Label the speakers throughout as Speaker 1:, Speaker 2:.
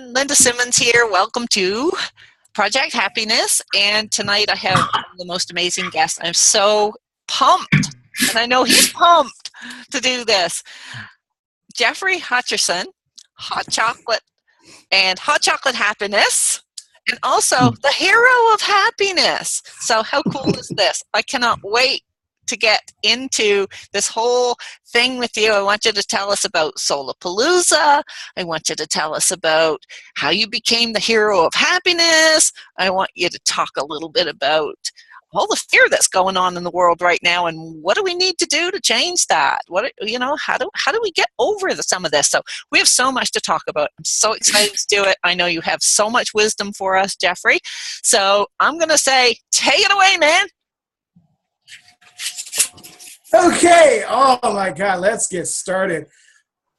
Speaker 1: everyone. Linda Simmons here. Welcome to Project Happiness. And tonight I have the most amazing guest. I'm so pumped, and I know he's pumped to do this. Jeoffree Hutcherson, Hot Chocolate and Hot Chocolate Happiness, and also the hero of happiness. So how cool is this? I cannot wait to get into this whole thing with you. I want you to tell us about Apalooza. I want you to tell us about how you became the hero of happiness. I want you to talk a little bit about all the fear that's going on in the world right now, and what do we need to do to change that? How do we get over some of this? So we have so much to talk about. I'm so excited to do it. I know you have so much wisdom for us, Jeoffree. So I'm going to say, take it away, man.
Speaker 2: Okay. Oh my God. Let's get started.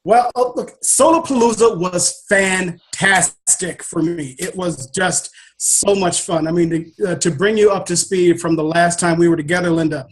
Speaker 2: Well, look, Palooza was fantastic for me. It was just so much fun. I mean, to bring you up to speed from the last time we were together, Linda,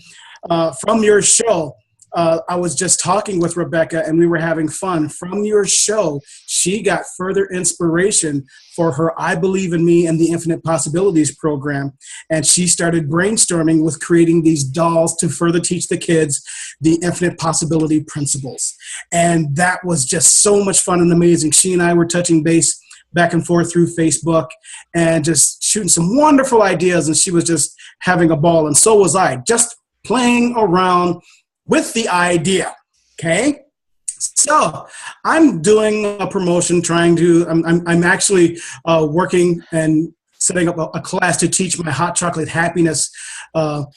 Speaker 2: from your show, I was just talking with Rebecca and we were having fun. From your show, she got further inspiration for her I Believe in Me and the Infinite Possibilities program. And she started brainstorming with creating these dolls to further teach the kids the infinite possibility principles. And that was just so much fun and amazing. She and I were touching base back and forth through Facebook and just shooting some wonderful ideas. And she was just having a ball. And so was I, just playing around with the idea. Okay. So I'm doing a promotion, I'm actually working and setting up a class to teach my Hot Chocolate Happiness book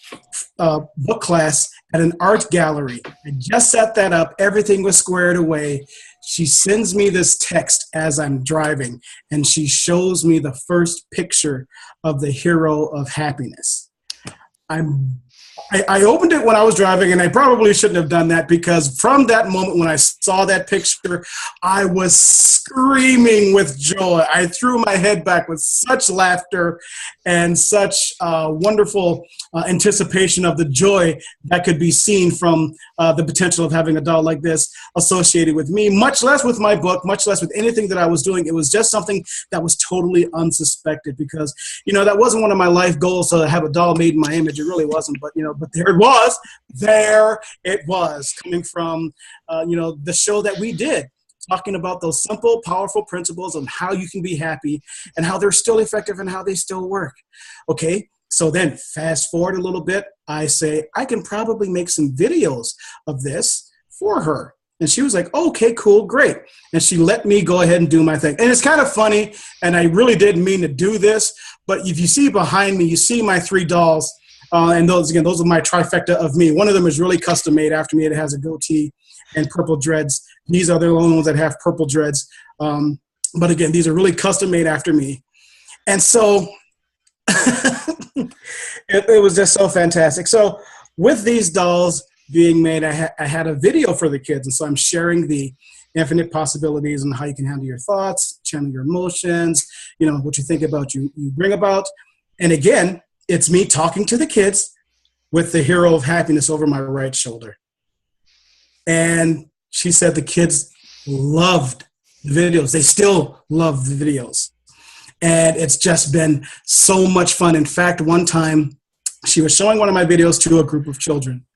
Speaker 2: class at an art gallery. I just set that up. Everything was squared away. She sends me this text as I'm driving, and she shows me the first picture of the hero of happiness. I opened it when I was driving, and I probably shouldn't have done that, because from that moment when I saw that picture, I was screaming with joy. I threw my head back with such laughter and such wonderful anticipation of the joy that could be seen from the potential of having a doll like this associated with me, much less with my book, much less with anything that I was doing. It was just something that was totally unsuspected, because, that wasn't one of my life goals to have a doll made in my image. It really wasn't, but there it was. There it was, coming from, the show that we did, talking about those simple, powerful principles of how you can be happy and how they're still effective and how they still work. Okay, so then fast forward a little bit, I say, I can probably make some videos of this for her. And she was like, okay, cool, great. And she let me go ahead and do my thing. And it's kind of funny, and I really didn't mean to do this, but if you see behind me, you see my 3 dolls. And those are my trifecta of me. One of them is really custom made after me. It has a goatee and purple dreads. These are the only ones that have purple dreads. But again, these are really custom made after me. And so it was just so fantastic. So with these dolls being made, I had a video for the kids. And so I'm sharing the infinite possibilities and how you can handle your thoughts, channel your emotions, what you think about, you bring about. And again, it's me talking to the kids with the hero of happiness over my right shoulder. And she said the kids loved the videos. They still love the videos. And it's just been so much fun. In fact, one time she was showing one of my videos to a group of children.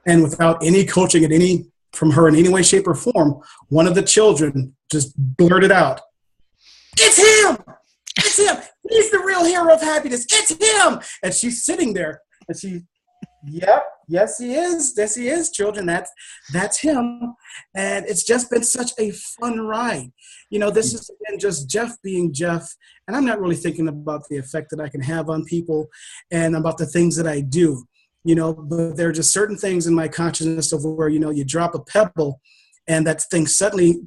Speaker 2: And without any coaching from her in any way, shape, or form, one of the children just blurted out, "It's him! It's him! He's the real hero of happiness! It's him!" And she's sitting there, and yep, yes he is. Yes he is, children. That's him. And it's just been such a fun ride. This is, again, just Jeff being Jeff, and I'm not really thinking about the effect that I can have on people and about the things that I do. But there are just certain things in my consciousness of where, you drop a pebble and that thing suddenly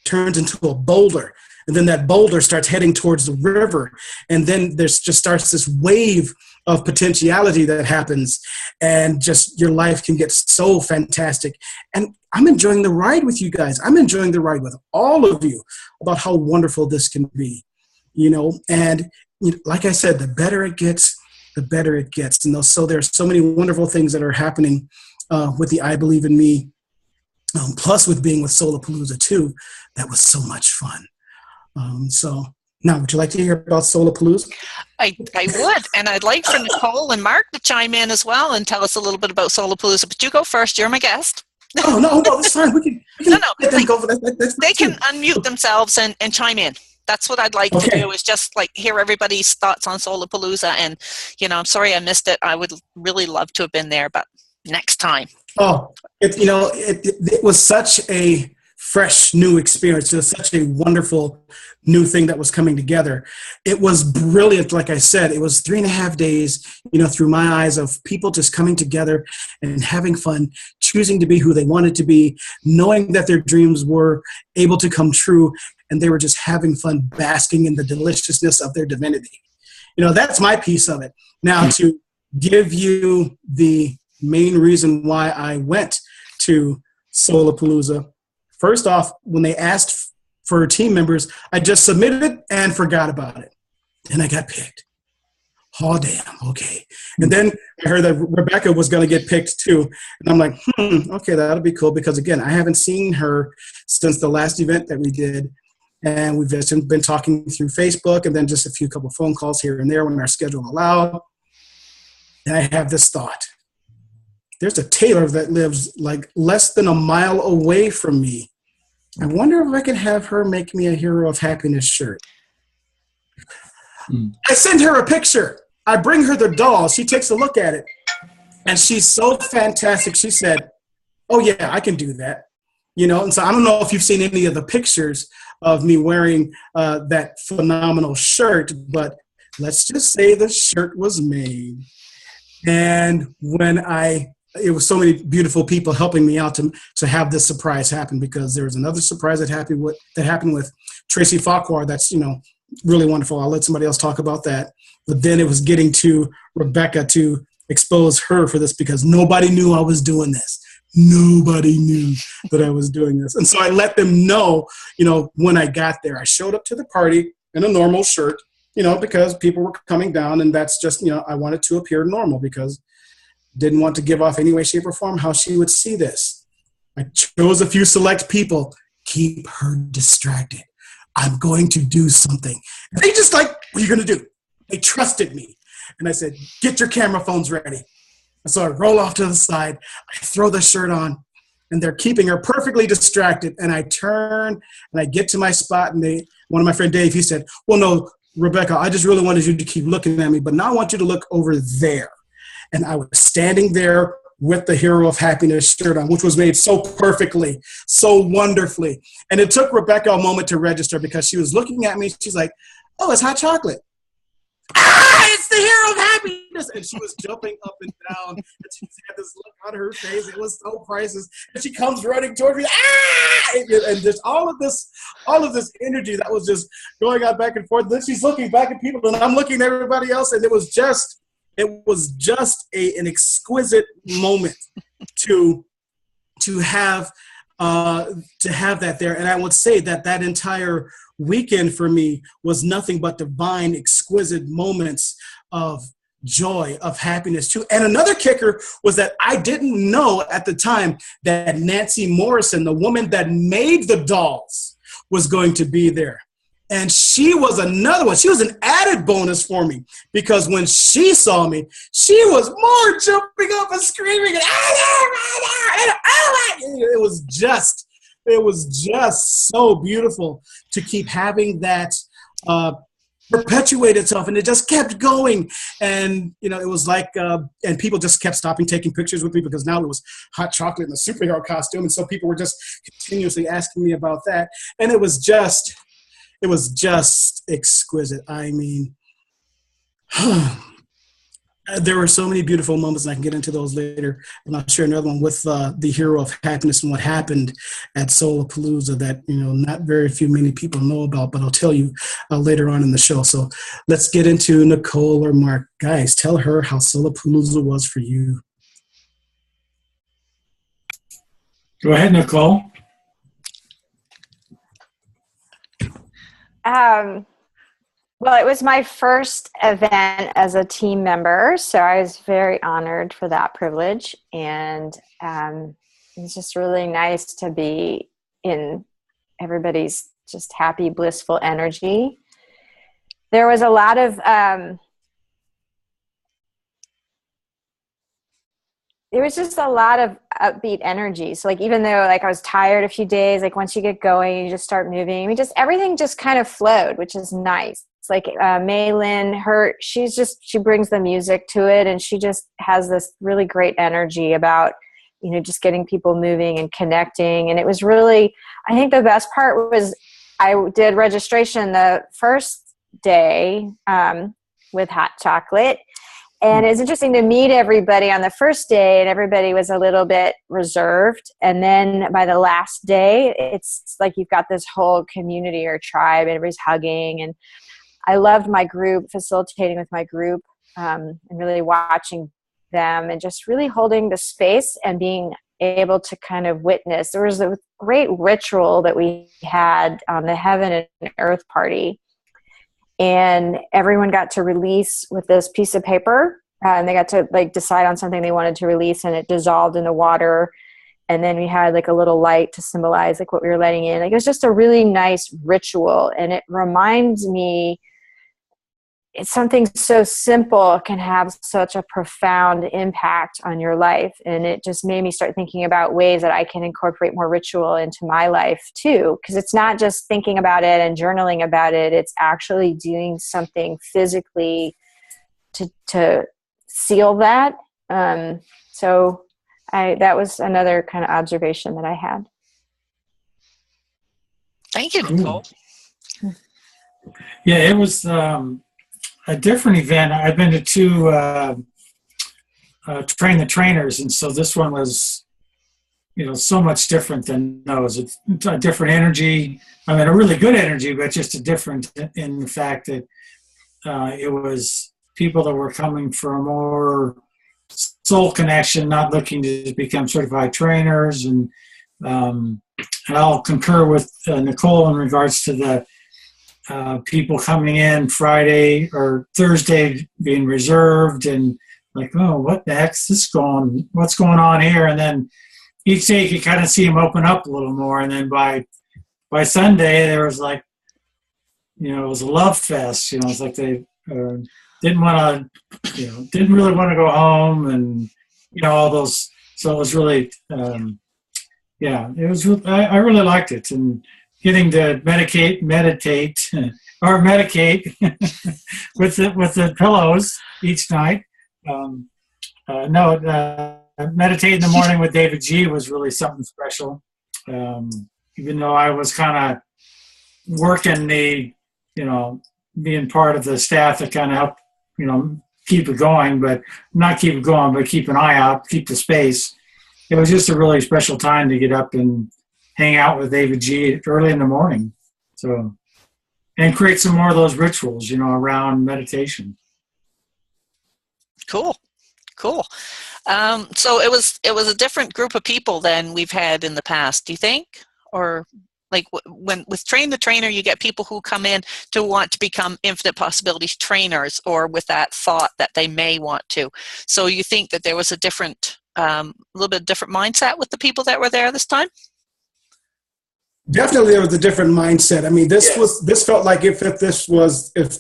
Speaker 2: turns into a boulder. And then that boulder starts heading towards the river. And then there's just starts this wave of potentiality that happens. And just your life can get so fantastic. And I'm enjoying the ride with you guys. I'm enjoying the ride with all of you about how wonderful this can be. And like I said, the better it gets, the better it gets. And so there's so many wonderful things that are happening with the I Believe in Me, plus with being with Palooza too. That was so much fun. So now, would you like to hear about Solapalooza?
Speaker 1: I would, and I'd like for Nicole and Mark to chime in as well and tell us a little bit about Solapalooza. But you go first. You're my guest.
Speaker 2: Oh, no, that's fine. We
Speaker 1: No,
Speaker 2: can let them
Speaker 1: like,
Speaker 2: go for that. That's
Speaker 1: they
Speaker 2: fine
Speaker 1: can
Speaker 2: too.
Speaker 1: unmute themselves and chime in. That's what I'd like to
Speaker 2: Okay.
Speaker 1: do, is just like hear everybody's thoughts on Solapalooza. And, I'm sorry I missed it. I would really love to have been there, but next time.
Speaker 2: Oh, it was such a fresh new experience. It was such a wonderful new thing that was coming together. It was brilliant. Like I said, it was 3.5 days, through my eyes, of people just coming together and having fun, choosing to be who they wanted to be, knowing that their dreams were able to come true, and they were just having fun, basking in the deliciousness of their divinity. That's my piece of it. Now, to give you the main reason why I went to Solapalooza, first off, when they asked for team members, I just submitted it and forgot about it. And I got picked. Oh, damn. Okay. And then I heard that Rebecca was going to get picked too. And I'm like, okay, that'll be cool. Because again, I haven't seen her since the last event that we did. And we've just been talking through Facebook and then just a couple phone calls here and there when our schedule allowed. And I have this thought. There's a tailor that lives like less than a mile away from me. I wonder if I can have her make me a Hero of Happiness shirt. I send her a picture. I bring her the doll. She takes a look at it. And she's so fantastic. She said, oh, yeah, I can do that. And so I don't know if you've seen any of the pictures of me wearing that phenomenal shirt, but let's just say the shirt was made. And when it was so many beautiful people helping me out to have this surprise happen, because there was another surprise that happened with Tracy Farquhar. That's, really wonderful. I'll let somebody else talk about that. But then it was getting to Rebecca to expose her for this, because nobody knew I was doing this. Nobody knew that I was doing this. And so I let them know, when I got there. I showed up to the party in a normal shirt, because people were coming down, and that's just, I wanted to appear normal because didn't want to give off any way, shape, or form how she would see this. I chose a few select people. Keep her distracted. I'm going to do something. And they just like, what are you going to do? They trusted me. And I said, get your camera phones ready. And so I roll off to the side. I throw the shirt on, and they're keeping her perfectly distracted. And I turn, and I get to my spot, and one of my friend Dave, he said, well, no, Rebecca, I just really wanted you to keep looking at me, but now I want you to look over there. And I was standing there with the Hero of Happiness shirt on, which was made so perfectly, so wonderfully. And it took Rebecca a moment to register, because she was looking at me. She's like, oh, it's hot chocolate. It's the Hero of Happiness. And she was jumping up and down. And she had this look on her face. It was so priceless. And she comes running toward me. And there's all of this energy that was just going on back and forth. And then she's looking back at people, and I'm looking at everybody else. And it was just an exquisite moment to have that there. And I would say that entire weekend for me was nothing but divine, exquisite moments of joy, of happiness too. And another kicker was that I didn't know at the time that Nancy Morrison, the woman that made the dolls, was going to be there. And she was another one. She was an added bonus for me, because when she saw me, she was more jumping up and screaming. And, it was just so beautiful to keep having that perpetuate itself. And it just kept going. And, it was like, and people just kept stopping, taking pictures with me, because now it was hot chocolate in a superhero costume. And so people were just continuously asking me about that. And it was just exquisite. I mean, there were so many beautiful moments, and I can get into those later. And I'll share another one with the Hero of Happiness and what happened at Solapalooza that, not very many people know about, but I'll tell you later on in the show. So let's get into Nicole or Mark. Guys, tell her how Solapalooza was for you.
Speaker 3: Go ahead, Nicole.
Speaker 4: Well, it was my first event as a team member, so I was very honored for that privilege. And it's just really nice to be in everybody's just happy, blissful energy. There was a lot of there was just a lot of upbeat energy. So like, even though like I was tired a few days, like once you get going, you just start moving. Everything just kind of flowed, which is nice. It's like Maylin, she brings the music to it, and she just has this really great energy about, just getting people moving and connecting. And it was really, I think the best part was I did registration the first day with Hot Chocolate. And it's interesting to meet everybody on the first day, and everybody was a little bit reserved. And then by the last day, it's like you've got this whole community or tribe, everybody's hugging. And I loved my group, facilitating with my group, and really watching them and just really holding the space and being able to kind of witness. There was a great ritual that we had on the Heaven and Earth party. And everyone got to release with this piece of paper, and they got to like decide on something they wanted to release, and it dissolved in the water. And then we had like a little light to symbolize like what we were letting in. Like, it was just a really nice ritual. And it reminds me, it's something so simple can have such a profound impact on your life. And it just made me start thinking about ways that I can incorporate more ritual into my life too. Because it's not just thinking about it and journaling about it. It's actually doing something physically to seal that. So that was another kind of observation that I had.
Speaker 1: Thank you, Nicole.
Speaker 3: Yeah, it was a different event. I've been to two Train the Trainers, and so this one was, so much different than those. It's a different energy. I mean, a really good energy, but just a different in the fact that it was people that were coming for a more soul connection, not looking to become certified trainers. And I'll concur with Nicole in regards to the people coming in Friday or Thursday being reserved and like, oh, what the heck's this what's going on here? And then each day you could kind of see them open up a little more. And then by Sunday, there was like, it was a love fest. It's like they didn't really want to go home, and, all those. So it was really, it was, I really liked it. And getting to meditate with the pillows each night. Meditate in the morning with David G was really something special. Even though I was kind of working being part of the staff that kind of helped, keep it going, but not keep it going, but keep an eye out, keep the space. It was just a really special time to get up and hang out with David G early in the morning. So, and create some more of those rituals, around meditation.
Speaker 1: Cool. So it was a different group of people than we've had in the past, do you think? Or like when with Train the Trainer, you get people who come in to want to become infinite possibilities trainers, or with that thought that they may want to. So you think that there was a different, little bit different mindset with the people that were there this time?
Speaker 2: Definitely, there was a different mindset. I mean, this felt like if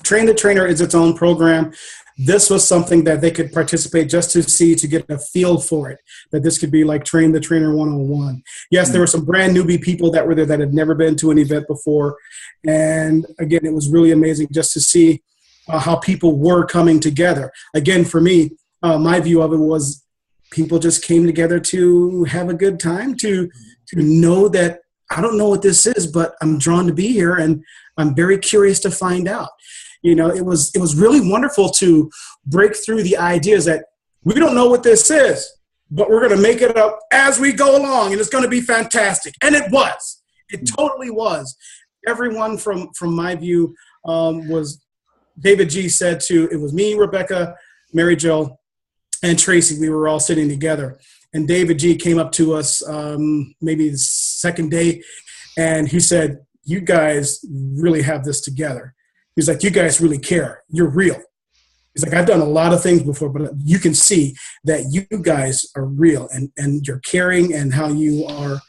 Speaker 2: Train the Trainer is its own program, this was something that they could participate just to get a feel for it, that this could be like Train the Trainer 101. Yes, there were some brand newbie people that were there that had never been to an event before. And again, it was really amazing just to see how people were coming together. Again, for me, my view of it was people just came together to have a good time, to know that I don't know what this is, but I'm drawn to be here, and I'm very curious to find out. It was really wonderful to break through the ideas that we don't know what this is, but we're going to make it up as we go along, and it's going to be fantastic. And it was. It totally was. Everyone from my view was, David G said it was me, Rebecca, Mary Jo, and Tracy. We were all sitting together. And David G came up to us maybe the second day, and he said, you guys really have this together. He's like, you guys really care. You're real. He's like, I've done a lot of things before, but you can see that you guys are real, and you're caring, and how you are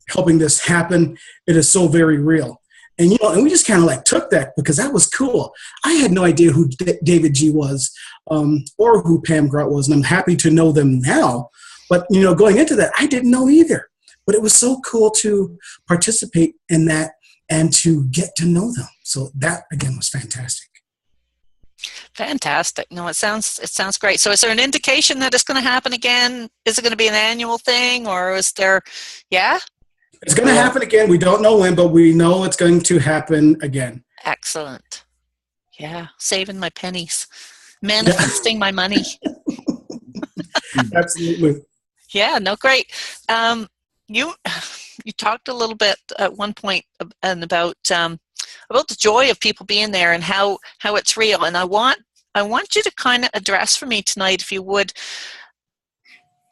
Speaker 2: helping this happen. It is so very real. And, you know, and we just kind of like took that because that was cool. I had no idea who David G was or who Pam Grott was, and I'm happy to know them now. But, you know, going into that, I didn't know either. But it was so cool to participate in that and to get to know them. So that, again, was fantastic.
Speaker 1: Fantastic. No, it sounds great. So is there an indication that it's going to happen again? Is it going to be an annual thing, or is there, yeah?
Speaker 2: It's going to happen again. We don't know when, but we know it's going to happen again.
Speaker 1: Excellent. Yeah, saving my pennies, manifesting my money.
Speaker 2: Absolutely.
Speaker 1: Yeah, no, great. You talked a little bit at one point and about the joy of people being there and how it's real. And I want you to kind of address for me tonight, if you would,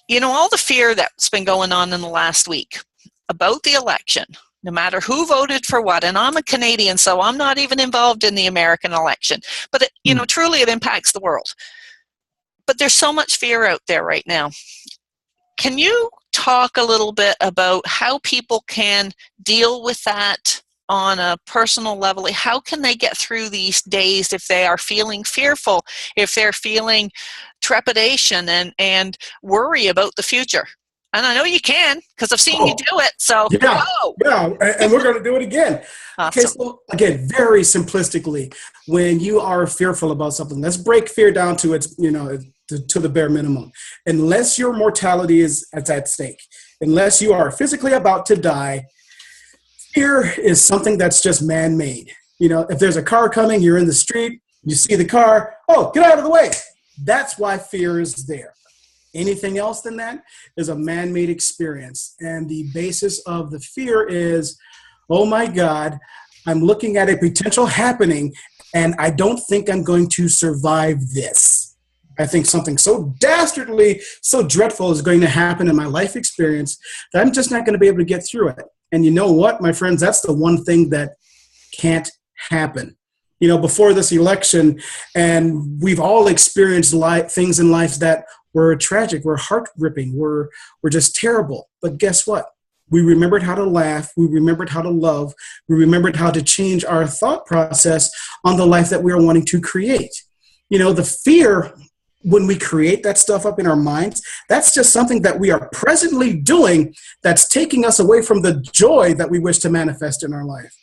Speaker 1: you know, all the fear that's been going on in the last week about the election, no matter who voted for what. And I'm a Canadian, so I'm not even involved in the American election. But, you know, truly it impacts the world. But there's so much fear out there right now. Can you talk a little bit about how people can deal with that on a personal level? How can they get through these days if they are feeling fearful, if they're feeling trepidation and worry about the future? And I know you can, because I've seen you do it. So
Speaker 2: yeah, and we're going to do it again.
Speaker 1: Awesome.
Speaker 2: Okay, so again, very simplistically, when you are fearful about something, let's break fear down to its, you know, to the bare minimum. Unless your mortality is at stake, unless you are physically about to die, fear is something that's just man-made. You know, if there's a car coming, you're in the street, you see the car, oh, get out of the way. That's why fear is there. Anything else than that is a man-made experience. And the basis of the fear is, oh my God, I'm looking at a potential happening and I don't think I'm going to survive this. I think something so dastardly, so dreadful is going to happen in my life experience that I'm just not going to be able to get through it. And you know what, my friends, that's the one thing that can't happen. You know, before this election, and we've all experienced things in life that were tragic, were heart-ripping, were just terrible. But guess what? We remembered how to laugh. We remembered how to love. We remembered how to change our thought process on the life that we are wanting to create. You know, the fear, when we create that stuff up in our minds, that's just something that we are presently doing that's taking us away from the joy that we wish to manifest in our life.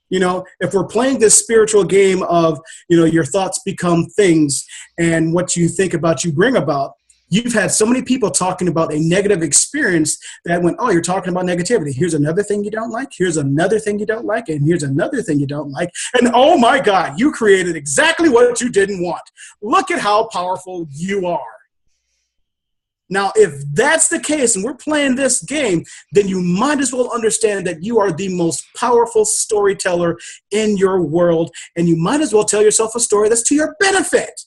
Speaker 2: You know, if we're playing this spiritual game of, you know, your thoughts become things and what you think about you bring about, you've had so many people talking about a negative experience that went, oh, you're talking about negativity. Here's another thing you don't like. Here's another thing you don't like. And here's another thing you don't like. And oh my God, you created exactly what you didn't want. Look at how powerful you are. Now, if that's the case and we're playing this game, then you might as well understand that you are the most powerful storyteller in your world. And you might as well tell yourself a story that's to your benefit.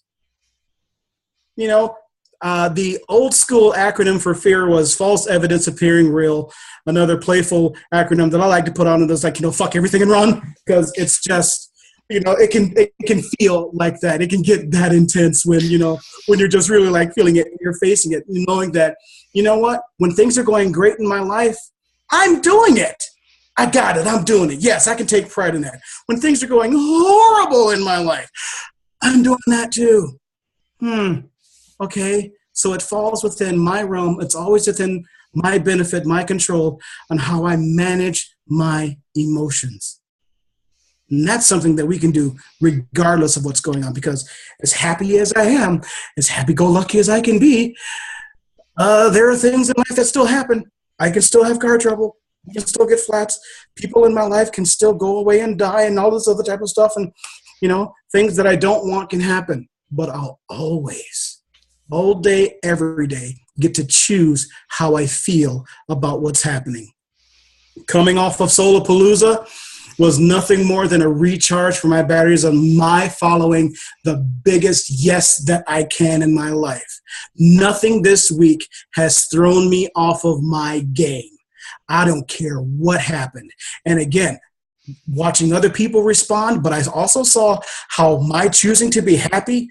Speaker 2: You know, the old school acronym for fear was false evidence appearing real. Another playful acronym that I like to put on it is like, you know, fuck everything and run, because it's just, you know, it can feel like that. It can get that intense when, you know, when you're just really like feeling it, you're facing it, knowing that, you know what, when things are going great in my life, I'm doing it. I got it. I'm doing it. Yes, I can take pride in that. When things are going horrible in my life, I'm doing that too. Okay, so it falls within my realm. It's always within my benefit, my control on how I manage my emotions. And that's something that we can do regardless of what's going on, because as happy as I am, as happy-go-lucky as I can be, there are things in life that still happen. I can still have car trouble. I can still get flats. People in my life can still go away and die and all this other type of stuff. And, you know, things that I don't want can happen. But I'll always, all day, every day, get to choose how I feel about what's happening. Coming off of Apalooza was nothing more than a recharge for my batteries on my following the biggest yes that I can in my life. Nothing this week has thrown me off of my game. I don't care what happened. And again, watching other people respond, but I also saw how my choosing to be happy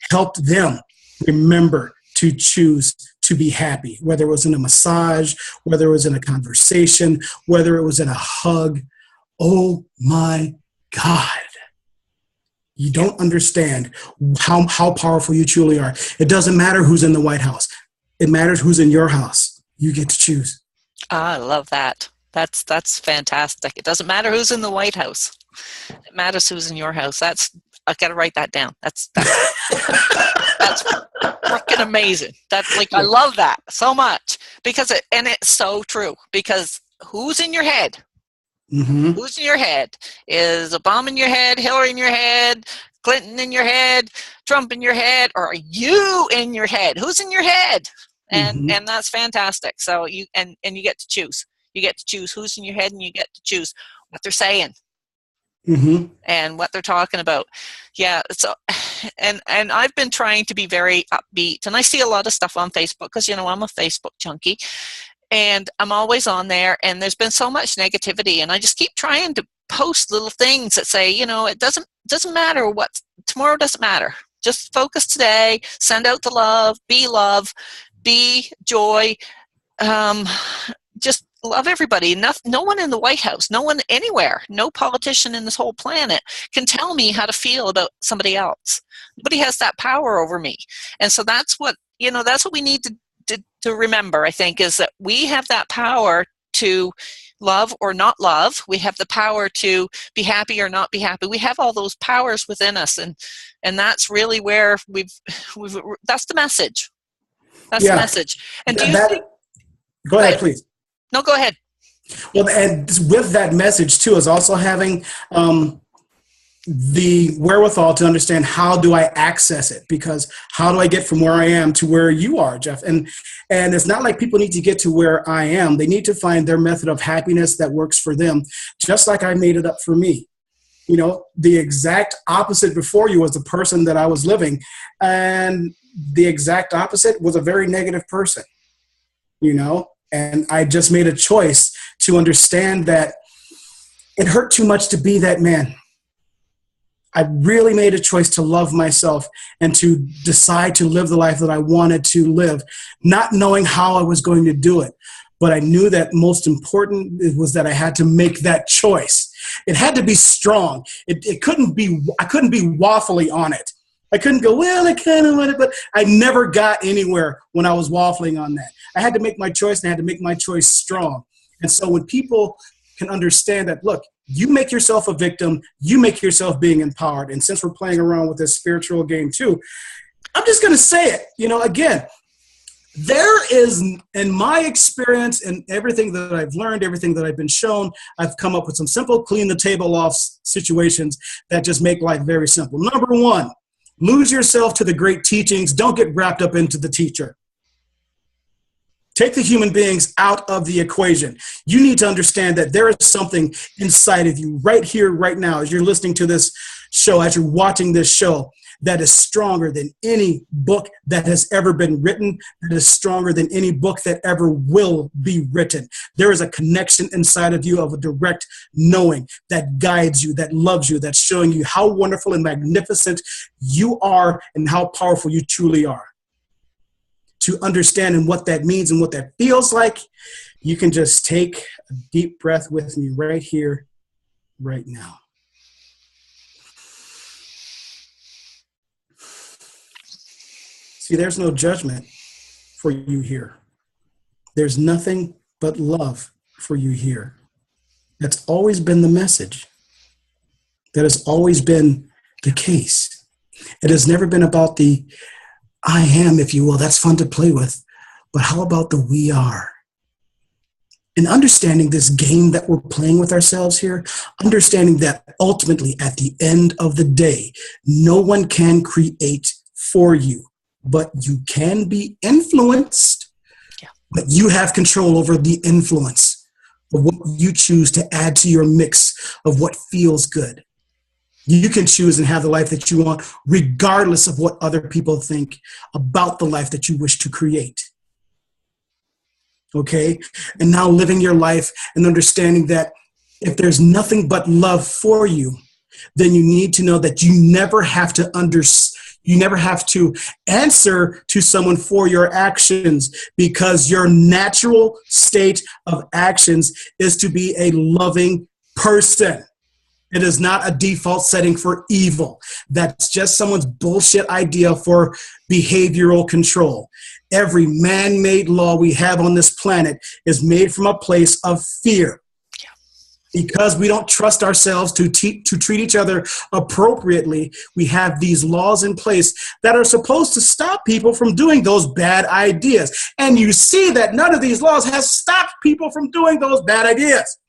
Speaker 2: helped them remember to choose to to be happy, whether it was in a massage, whether it was in a conversation, whether it was in a hug. Oh my God. You don't understand how powerful you truly are. It doesn't matter who's in the White House. It matters who's in your house. You get to choose.
Speaker 1: I love that. That's fantastic. It doesn't matter who's in the White House. It matters who's in your house. I got to write that down. That's freaking amazing. That's like, I love that so much because it's so true, because who's in your head?
Speaker 2: Mm-hmm.
Speaker 1: Who's in your head? Is Obama in your head, Hillary in your head, Clinton in your head, Trump in your head, or are you in your head? Who's in your head? And that's fantastic. So you get to choose. You get to choose who's in your head, and you get to choose what they're saying and what they're talking about. Yeah. So, and I've been trying to be very upbeat, and I see a lot of stuff on Facebook because, I'm a Facebook junkie. And I'm always on there, and there's been so much negativity, and I just keep trying to post little things that say, it doesn't matter what tomorrow doesn't matter. Just focus today, send out the love, be joy, just love everybody. No one in the White House, no one anywhere, no politician in this whole planet can tell me how to feel about somebody else. Nobody has that power over me. And so that's what we need to remember, I think, is that we have that power to love or not love. We have the power to be happy or not be happy. We have all those powers within us, and that's really where that's the message. That's the message. And
Speaker 2: go ahead, please.
Speaker 1: No, go ahead.
Speaker 2: Well, and with that message too is also having the wherewithal to understand, how do I access it? Because how do I get from where I am to where you are, Jeff? And it's not like people need to get to where I am. They need to find their method of happiness that works for them, just like I made it up for me. The exact opposite before you was the person that I was living, and the exact opposite was a very negative person, and I just made a choice to understand that it hurt too much to be that man. I really made a choice to love myself and to decide to live the life that I wanted to live, not knowing how I was going to do it. But I knew that most important was that I had to make that choice. It had to be strong. I couldn't be waffly on it. I couldn't go, well, I kind of want it, but I never got anywhere when I was waffling on that. I had to make my choice, and I had to make my choice strong. And so when people can understand that, look, you make yourself a victim, you make yourself being empowered. And since we're playing around with this spiritual game too, I'm just going to say it, again, there is, in my experience and everything that I've learned, everything that I've been shown, I've come up with some simple clean the table off situations that just make life very simple. Number one, lose yourself to the great teachings. Don't get wrapped up into the teacher. Take the human beings out of the equation. You need to understand that there is something inside of you right here, right now, as you're listening to this show, as you're watching this show, that is stronger than any book that has ever been written, that is stronger than any book that ever will be written. There is a connection inside of you of a direct knowing that guides you, that loves you, that's showing you how wonderful and magnificent you are and how powerful you truly are. To understand and what that means and what that feels like, you can just take a deep breath with me right here, right now. See, there's no judgment for you here. There's nothing but love for you here. That's always been the message. That has always been the case. It has never been about the I am, if you will. That's fun to play with. But how about the we are? And understanding this game that we're playing with ourselves here, understanding that ultimately at the end of the day, no one can create for you, but you can be influenced, but you have control over the influence of what you choose to add to your mix of what feels good. You can choose and have the life that you want, regardless of what other people think about the life that you wish to create. Okay? And now living your life and understanding that if there's nothing but love for you, then you need to know that you never have to You never have to answer to someone for your actions, because your natural state of actions is to be a loving person. It is not a default setting for evil. That's just someone's bullshit idea for behavioral control. Every man-made law we have on this planet is made from a place of fear. Because we don't trust ourselves to treat each other appropriately, we have these laws in place that are supposed to stop people from doing those bad ideas. And you see that none of these laws has stopped people from doing those bad ideas.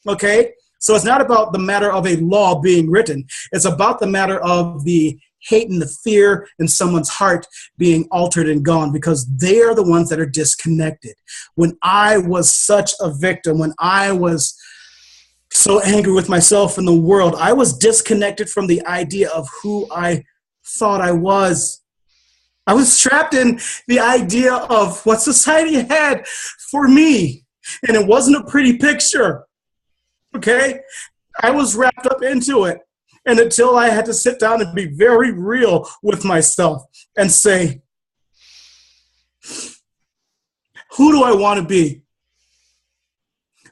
Speaker 2: Okay? So it's not about the matter of a law being written. It's about the matter of the hate and the fear in someone's heart being altered and gone, because they are the ones that are disconnected. When I was such a victim, when I was so angry with myself and the world, I was disconnected from the idea of who I thought I was. I was trapped in the idea of what society had for me, and it wasn't a pretty picture. Okay? I was wrapped up into it. And until I had to sit down and be very real with myself and say, who do I want to be?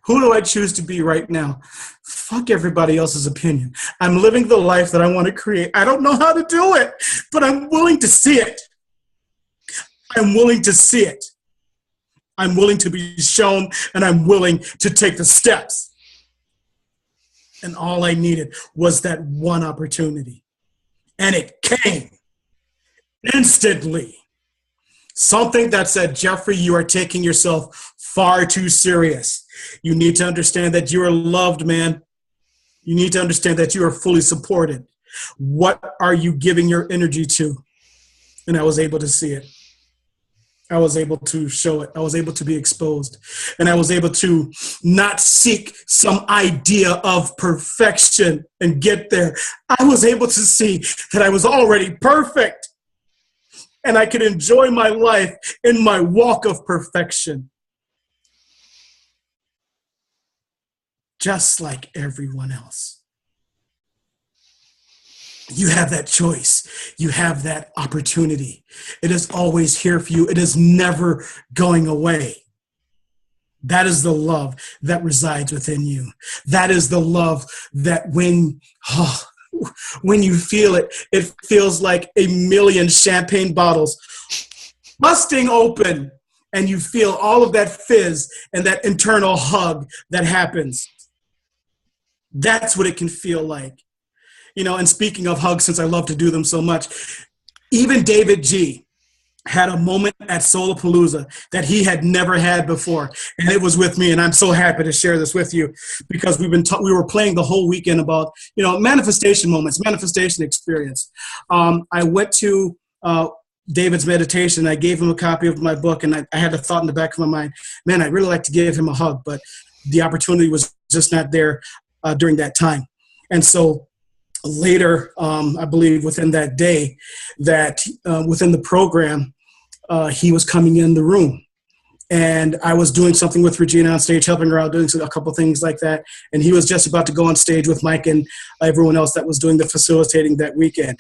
Speaker 2: Who do I choose to be right now? Fuck everybody else's opinion. I'm living the life that I want to create. I don't know how to do it, but I'm willing to see it. I'm willing to see it. I'm willing to be shown, and I'm willing to take the steps. And all I needed was that one opportunity. And it came instantly. Something that said, Jeoffree, you are taking yourself far too serious. You need to understand that you are loved, man. You need to understand that you are fully supported. What are you giving your energy to? And I was able to see it. I was able to show it. I was able to be exposed. And I was able to not seek some idea of perfection and get there. I was able to see that I was already perfect. And I could enjoy my life in my walk of perfection. Just like everyone else. You have that choice. You have that opportunity. It is always here for you. It is never going away. That is the love that resides within you. That is the love that when you feel it, it feels like a million champagne bottles busting open, and you feel all of that fizz and that internal hug that happens. That's what it can feel like. You know, and speaking of hugs, since I love to do them so much, even David G had a moment at Apalooza that he had never had before, and it was with me. And I'm so happy to share this with you, because we were playing the whole weekend about, you know, manifestation moments, manifestation experience. I went to David's meditation. I gave him a copy of my book, and I had a thought in the back of my mind, man, I'd really like to give him a hug, but the opportunity was just not there during that time. And so later, I believe within that day, that within the program, he was coming in the room. And I was doing something with Regina on stage, helping her out, doing a couple things like that. And he was just about to go on stage with Mike and everyone else that was doing the facilitating that weekend.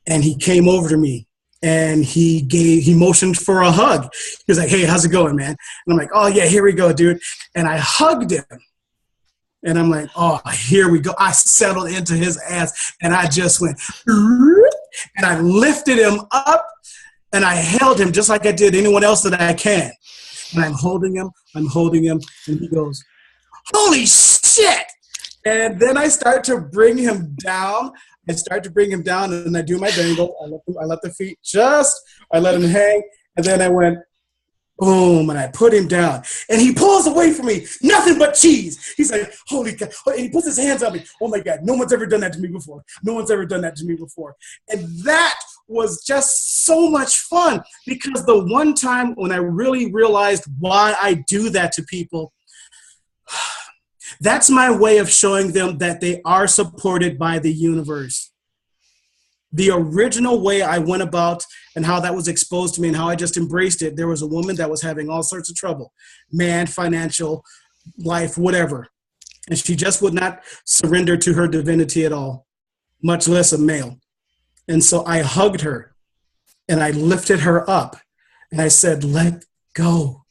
Speaker 2: And he came over to me, and he motioned for a hug. He was like, hey, how's it going, man? And I'm like, oh, yeah, here we go, dude. And I hugged him. And I'm like, oh, here we go. I settled into his ass, and I just went, and I lifted him up, and I held him just like I did anyone else that I can. And I'm holding him, and he goes, holy shit! And then I start to bring him down. And I do my dangle. I let the feet I let him hang, and then I went, boom, and I put him down. And he pulls away from me, nothing but cheese. He's like, holy God. And he puts his hands on me. Oh my God, no one's ever done that to me before. And that was just so much fun, because the one time when I really realized why I do that to people, that's my way of showing them that they are supported by the universe. The original way I went about and how that was exposed to me and how I just embraced it, there was a woman that was having all sorts of trouble, man, financial, life, whatever. And she just would not surrender to her divinity at all, much less a male. And so I hugged her and I lifted her up and I said, let go.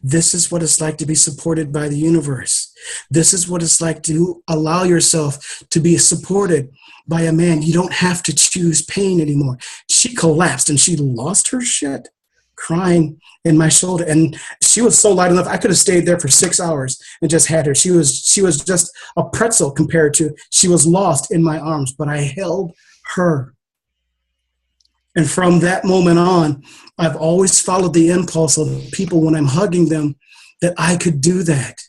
Speaker 2: This is what it's like to be supported by the universe. This is what it's like to allow yourself to be supported by a man. You don't have to choose pain anymore. She collapsed and she lost her shit, crying in my shoulder. And she was so light enough, I could have stayed there for 6 hours and just had her. She was just a pretzel compared to, she was lost in my arms, but I held her. And from that moment on, I've always followed the impulse of people when I'm hugging them that I could do that.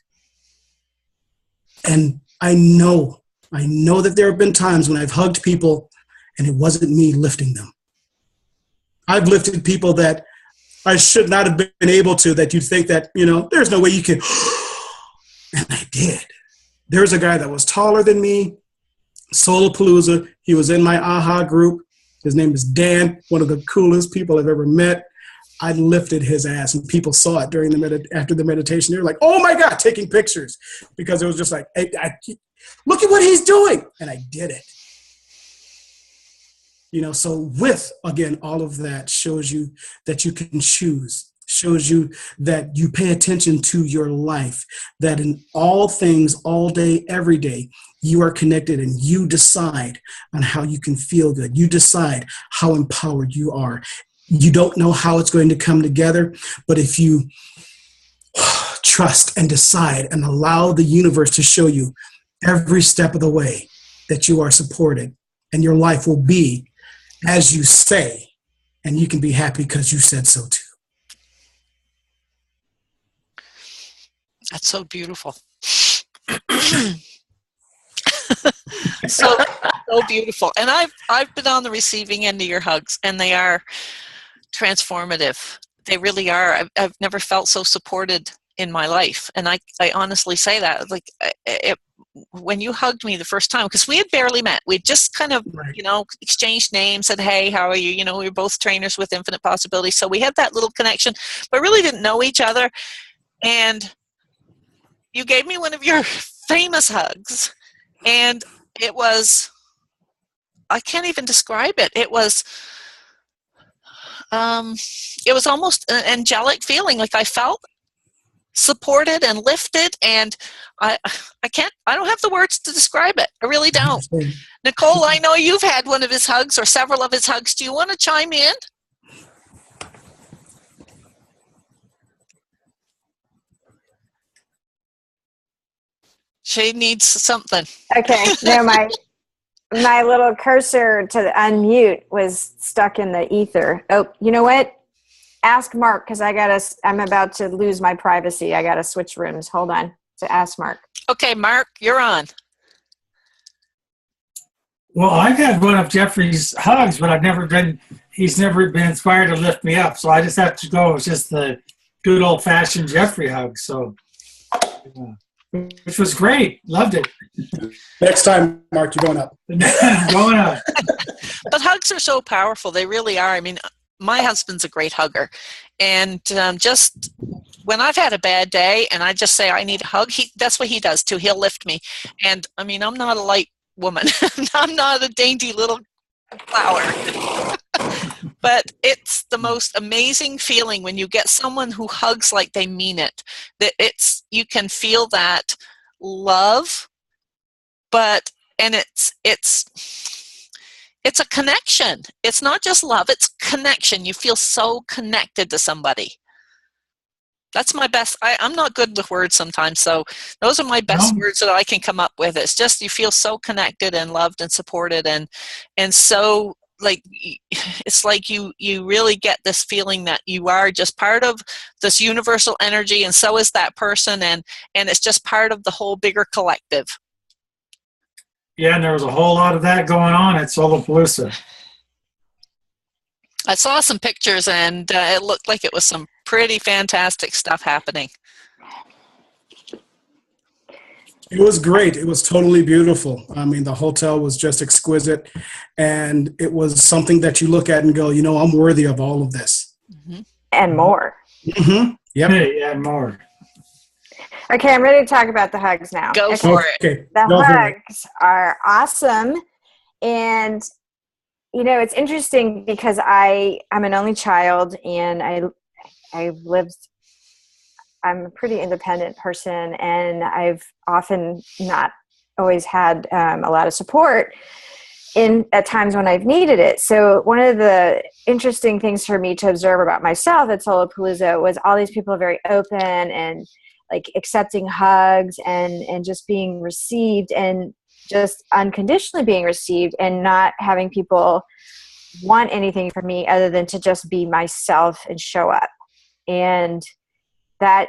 Speaker 2: And I know that there have been times when I've hugged people and it wasn't me lifting them. I've lifted people that I should not have been able to, that you'd think that, there's no way you can. And I did. There's a guy that was taller than me, Palooza. He was in my AHA group. His name is Dan, one of the coolest people I've ever met. I lifted his ass, and people saw it during after the meditation. They were like, "Oh my God," taking pictures, because it was just like, "Look at what he's doing," and I did it. So with, again, all of that shows you that you can choose, shows you that you pay attention to your life, that in all things, all day, every day, you are connected and you decide on how you can feel good. You decide how empowered you are. You don't know how it's going to come together, but if you trust and decide and allow the universe to show you every step of the way that you are supported, and your life will be as you say, and you can be happy because you said so too.
Speaker 1: That's so beautiful. so beautiful. And I've been on the receiving end of your hugs, and they are transformative. They really are. I've never felt so supported in my life, and I honestly say that. Like, when you hugged me the first time, because we had barely met, we just kind of exchanged names, said, "Hey, how are you?" We were both trainers with Infinite Possibilities, so we had that little connection, but really didn't know each other. And you gave me one of your famous hugs, and it was, I can't even describe it. It was almost an angelic feeling. Like, I felt supported and lifted, and I don't have the words to describe it. I really don't. Nicole, I know you've had one of his hugs or several of his hugs. Do you want to chime in? She needs something.
Speaker 4: Okay. No, my little cursor to unmute was stuck in the ether. Oh, you know what? Ask Mark, because I'm about to lose my privacy. I gotta switch rooms. Hold on. So ask Mark. Okay, Mark, you're on.
Speaker 3: Well, I've had one of Jeoffree's hugs, but he's never been inspired to lift me up. So I just have to go. It's just the good old fashioned Jeoffree hug. So, which was great. Loved it.
Speaker 2: Next time, Mark, you're going up.
Speaker 3: Going up.
Speaker 1: But hugs are so powerful. They really are. I mean, my husband's a great hugger. And just when I've had a bad day and I just say I need a hug, that's what he does too. He'll lift me. And I mean, I'm not a light woman. I'm not a dainty little flower. But it's the most amazing feeling when you get someone who hugs like they mean it. That you can feel that love, and it's a connection. It's not just love, it's connection. You feel so connected to somebody. That's my best. I'm not good with words sometimes, so those are my best words that I can come up with. It's just you feel so connected and loved and supported, and so like it's like you really get this feeling that you are just part of this universal energy, and so is that person, and it's just part of the whole bigger collective.
Speaker 3: Yeah, and there was a whole lot of that going on at Palooza.
Speaker 1: I saw some pictures, and it looked like it was some pretty fantastic stuff happening.
Speaker 2: It was great. It was totally beautiful. I mean, the hotel was just exquisite, and it was something that you look at and go, I'm worthy of all of this.
Speaker 4: Mm-hmm. And more.
Speaker 2: Mm-hmm. Yep.
Speaker 3: Hey, and more.
Speaker 4: Okay, I'm ready to talk about the hugs now.
Speaker 1: Go for it.
Speaker 4: The hugs are awesome, and it's interesting because I'm an only child, and I'm a pretty independent person, and I've often not always had a lot of support at times when I've needed it. So one of the interesting things for me to observe about myself at Palooza was all these people are very open and like accepting hugs and just being received and just unconditionally being received, and not having people want anything from me other than to just be myself and show up. And that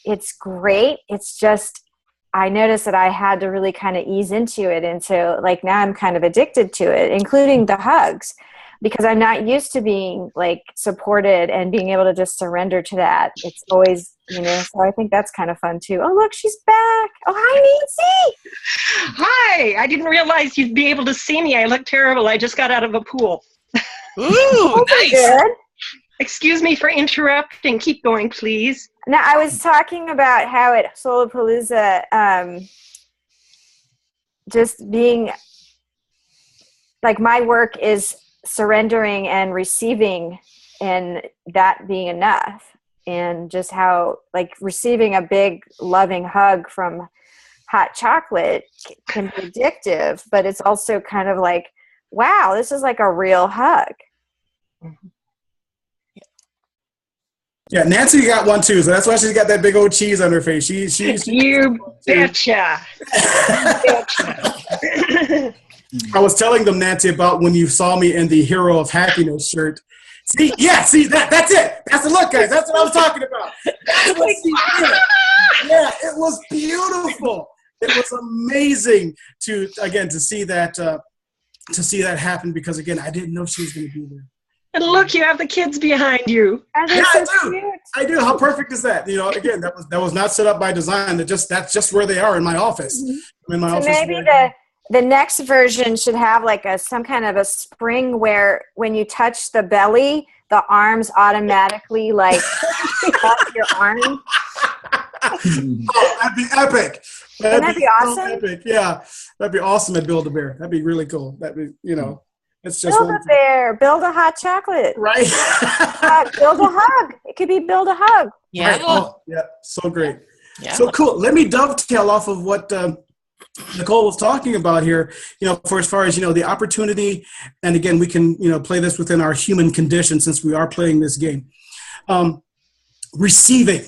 Speaker 4: it's great. It's just, I noticed that I had to really kind of ease into it. And so like now I'm kind of addicted to it, including the hugs, because I'm not used to being like supported and being able to just surrender to that. It's always, so I think that's kind of fun too. Oh, look, she's back. Oh, hi, Nancy.
Speaker 5: Hi. I didn't realize you'd be able to see me. I look terrible. I just got out of a pool.
Speaker 1: Ooh, nice.
Speaker 4: Good.
Speaker 5: Excuse me for interrupting. Keep going, please.
Speaker 4: Now, I was talking about how at Palooza, just being like my work is surrendering and receiving, and that being enough, and just how like receiving a big loving hug from Hot Chocolate can be addictive, but it's also kind of like, wow, this is like a real hug.
Speaker 5: Mm-hmm.
Speaker 2: Yeah, Nancy got one too, so that's why she's got that big old cheese on her face. She's
Speaker 5: you betcha.
Speaker 2: I was telling them, Nancy, about when you saw me in the Hero of Happiness shirt. See, that's it. That's the look, guys. That's what I was talking about. That's what she did. Yeah, it was beautiful. It was amazing to see that happen, because again, I didn't know she was going to be there.
Speaker 5: And look, you have the kids behind you.
Speaker 2: Yeah, I do. How perfect is that? Again, that was not set up by design. That's just where they are in my office. I'm in my office.
Speaker 4: Maybe the next version should have like some kind of a spring where when you touch the belly, the arms automatically like off your arm.
Speaker 2: Oh, that'd be epic.
Speaker 4: Wouldn't that be awesome?
Speaker 2: So epic. Yeah, that'd be awesome at Build-A-Bear. That'd be really cool. That'd be, it's just
Speaker 4: Build-A-Bear, build a hot chocolate.
Speaker 2: Right.
Speaker 4: Build a hug. It could be build a hug.
Speaker 1: Yeah.
Speaker 2: Right. Oh, yeah. So great.
Speaker 1: Yeah.
Speaker 2: So cool. Let me dovetail off of what Nicole was talking about here, for as far as, the opportunity. And again, we can, play this within our human condition since we are playing this game. Receiving.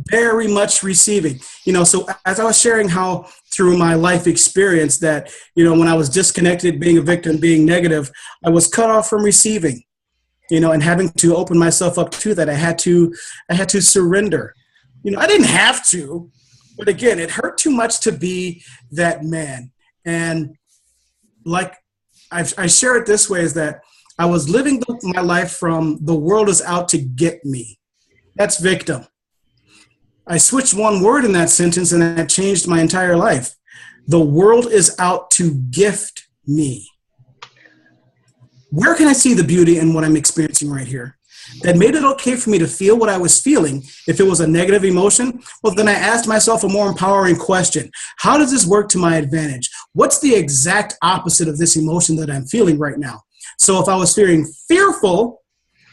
Speaker 2: Very much receiving. So as I was sharing how through my life experience that, when I was disconnected, being a victim, being negative, I was cut off from receiving, and having to open myself up to that. I had to surrender. I didn't have to, but again, it hurt too much to be that man. And like I share it this way, is that I was living my life from the world is out to get me. That's victim. I switched one word in that sentence and that changed my entire life. The world is out to gift me. Where can I see the beauty in what I'm experiencing right here? That made it okay for me to feel what I was feeling. If it was a negative emotion, well, then I asked myself a more empowering question. How does this work to my advantage? What's the exact opposite of this emotion that I'm feeling right now? So if I was feeling fearful,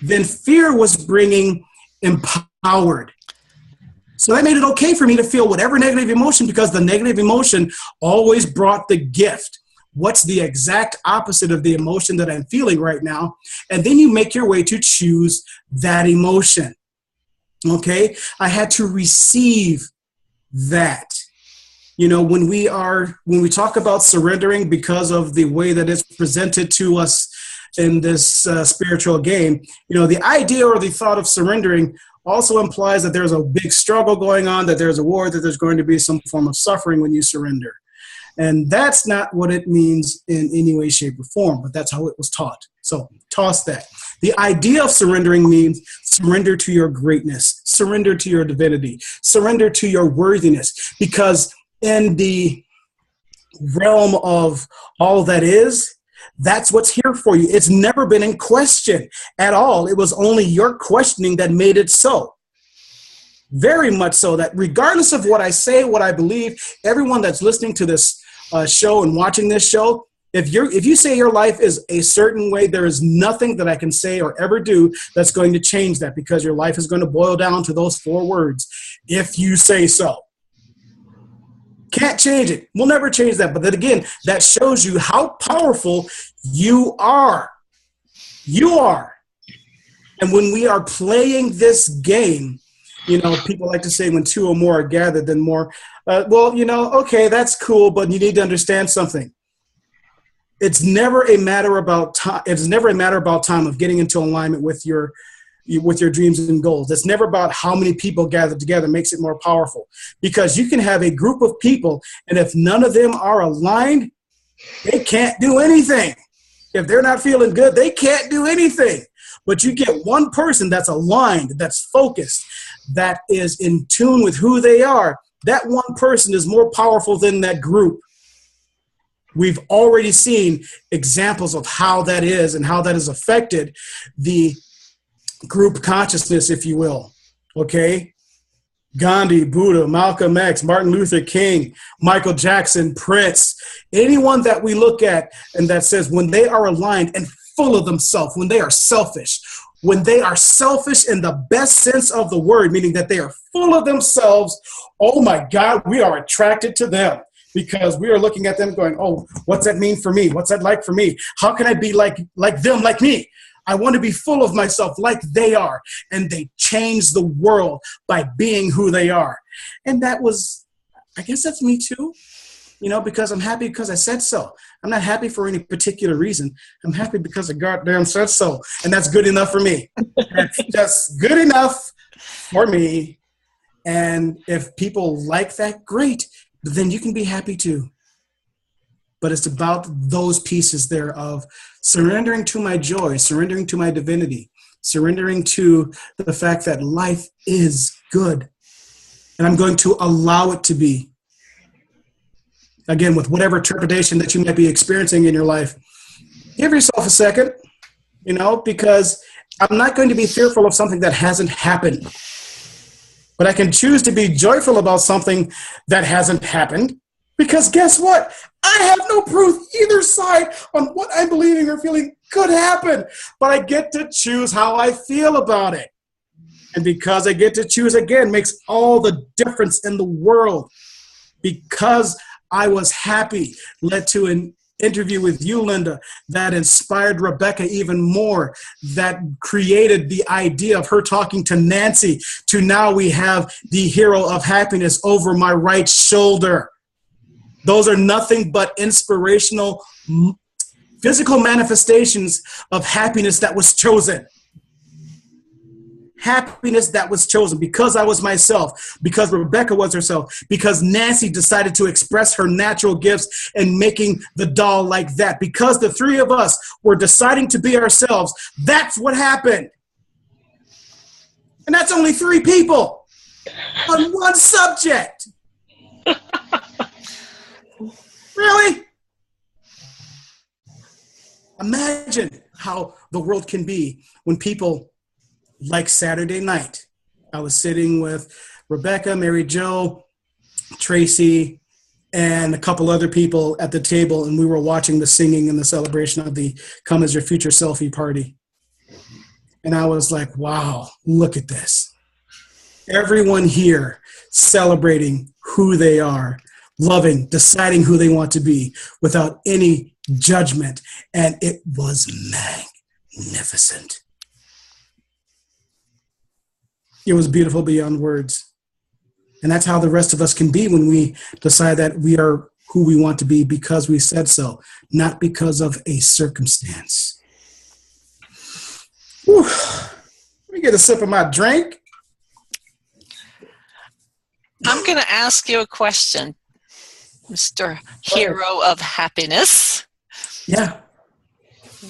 Speaker 2: then fear was bringing empowered. So that made it okay for me to feel whatever negative emotion, because the negative emotion always brought the gift. What's the exact opposite of the emotion that I'm feeling right now? And then you make your way to choose that emotion. Okay? I had to receive that. When we talk about surrendering, because of the way that it's presented to us in this spiritual game, the idea or the thought of surrendering also implies that there's a big struggle going on, that there's a war, that there's going to be some form of suffering when you surrender. And that's not what it means in any way, shape, or form, but that's how it was taught. So toss that. The idea of surrendering means surrender to your greatness, surrender to your divinity, surrender to your worthiness, because in the realm of all that is, that's what's here for you. It's never been in question at all. It was only your questioning that made it so. Very much so, that regardless of what I say, what I believe, everyone that's listening to this show and watching this show, If you say your life is a certain way, there is nothing that I can say or ever do that's going to change that, because your life is going to boil down to those 4 words. If you say so. Can't change it. We'll never change that. But then again, that shows you how powerful you are. You are. And when we are playing this game, people like to say when 2 or more are gathered, then more. Okay, that's cool, but you need to understand something. It's never a matter about time. It's never a matter about time of getting into alignment with your dreams and goals. It's never about how many people gather together makes it more powerful, because you can have a group of people, and if none of them are aligned, they can't do anything. If they're not feeling good, they can't do anything. But you get one person that's aligned, that's focused, that is in tune with who they are. That one person is more powerful than that group. We've already seen examples of how that is and how that has affected the group consciousness, if you will. Okay? Gandhi, Buddha, Malcolm X, Martin Luther King, Michael Jackson, Prince, anyone that we look at and that says when they are aligned and full of themselves, when they are selfish in the best sense of the word, meaning that they are full of themselves, oh my God, we are attracted to them. Because we are looking at them going, oh, what's that mean for me? What's that like for me? How can I be like them, like me? I want to be full of myself like they are. And they change the world by being who they are. And I guess that's me too, because I'm happy because I said so. I'm not happy for any particular reason. I'm happy because I goddamn said so. And that's good enough for me. That's just good enough for me. And if people like that, great. Then you can be happy too. But it's about those pieces there of surrendering to my joy, surrendering to my divinity, surrendering to the fact that life is good. And I'm going to allow it to be. Again, with whatever interpretation that you might be experiencing in your life, give yourself a second, because I'm not going to be fearful of something that hasn't happened. But I can choose to be joyful about something that hasn't happened, because guess what? I have no proof either side on what I'm believing or feeling could happen, but I get to choose how I feel about it. And because I get to choose again makes all the difference in the world. Because I was happy led to an interview with you, Linda, that inspired Rebecca even more, that created the idea of her talking to Nancy, to now we have the hero of happiness over my right shoulder. Those are nothing but inspirational physical manifestations of happiness that was chosen. Happiness that was chosen because I was myself, because Rebecca was herself, because Nancy decided to express her natural gifts and making the doll like that, because the 3 of us were deciding to be ourselves. That's what happened. And that's only 3 people on one subject. Really? Imagine how the world can be when people, like Saturday night, I was sitting with Rebecca, Mary Jo, Tracy, and a couple other people at the table, and we were watching the singing and the celebration of the Come As Your Future Selfie party. And I was like, wow, look at this. Everyone here celebrating who they are, loving, deciding who they want to be without any judgment. And it was magnificent. It was beautiful beyond words. And that's how the rest of us can be when we decide that we are who we want to be because we said so, not because of a circumstance. Whew. Let me get a sip of my drink.
Speaker 1: I'm going to ask you a question, Mr. Hero of Happiness.
Speaker 2: Yeah.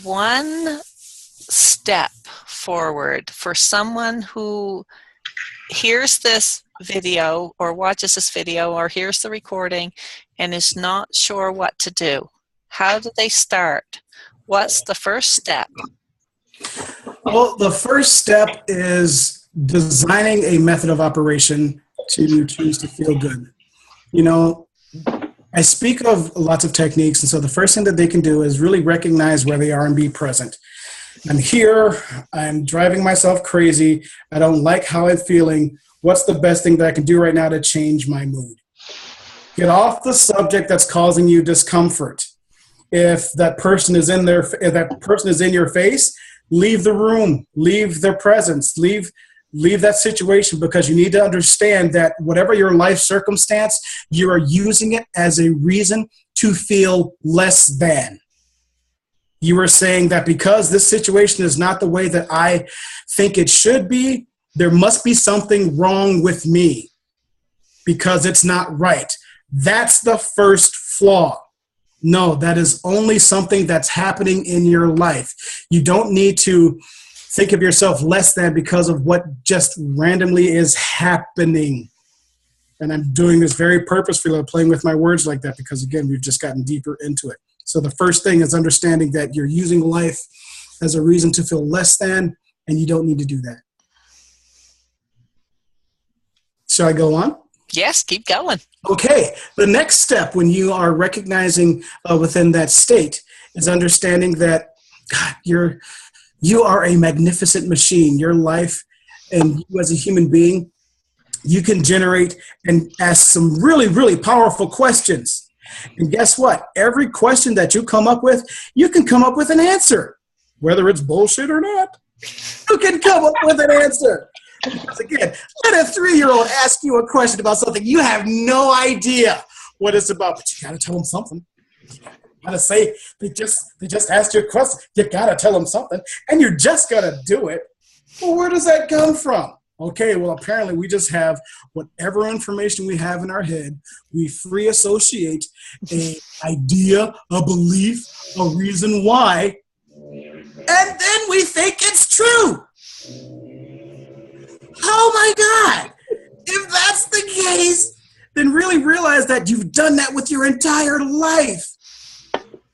Speaker 1: One step forward for someone who hears this video or watches this video or hears the recording and is not sure what to do. How do they start? What's the first step?
Speaker 2: Well, the first step is designing a method of operation to choose to feel good. You know, I speak of lots of techniques, and so the first thing that they can do is really recognize where they are and be present. I'm here, I'm driving myself crazy, I don't like how I'm feeling. What's the best thing that I can do right now to change my mood? Get off the subject that's causing you discomfort. If that person is in your face, leave the room, leave their presence, leave that situation, because you need to understand that whatever your life circumstance, you are using it as a reason to feel less than. You are saying that because this situation is not the way that I think it should be, there must be something wrong with me because it's not right. That's the first flaw. No, that is only something that's happening in your life. You don't need to think of yourself less than because of what just randomly is happening. And I'm doing this very purposefully, playing with my words like that, because again, we've just gotten deeper into it. So the first thing is understanding that you're using life as a reason to feel less than, and you don't need to do that. Shall I go on?
Speaker 1: Yes, keep going.
Speaker 2: Okay. The next step when you are recognizing within that state is understanding that God, you are a magnificent machine. Your life and you as a human being, you can generate and ask some really, really powerful questions. And guess what? Every question that you come up with, you can come up with an answer. Whether it's bullshit or not, you can come up with an answer. Because again, let a 3-year-old ask you a question about something you have no idea what it's about, but you got to tell them something. You got to say, they just asked you a question. You got to tell them something, and you're just going to do it. Well, where does that come from? Okay, well, apparently we just have whatever information we have in our head. We free associate an idea, a belief, a reason why, and then we think it's true. Oh my God! If that's the case, then really realize that you've done that with your entire life.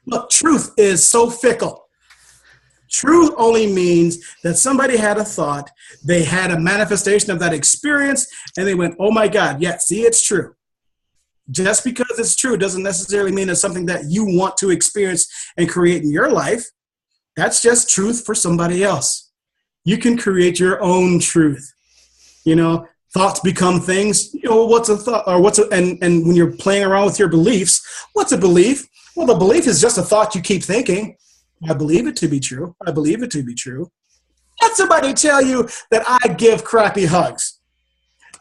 Speaker 2: Look, truth is so fickle. Truth only means that somebody had a thought, they had a manifestation of that experience, and they went, oh my God, yeah, see, it's true. Just because it's true doesn't necessarily mean it's something that you want to experience and create in your life. That's just truth for somebody else. You can create your own truth. You know, thoughts become things. You know, what's a thought, or and when you're playing around with your beliefs, what's a belief? Well, the belief is just a thought you keep thinking. I believe it to be true. I believe it to be true. Let somebody tell you that I give crappy hugs.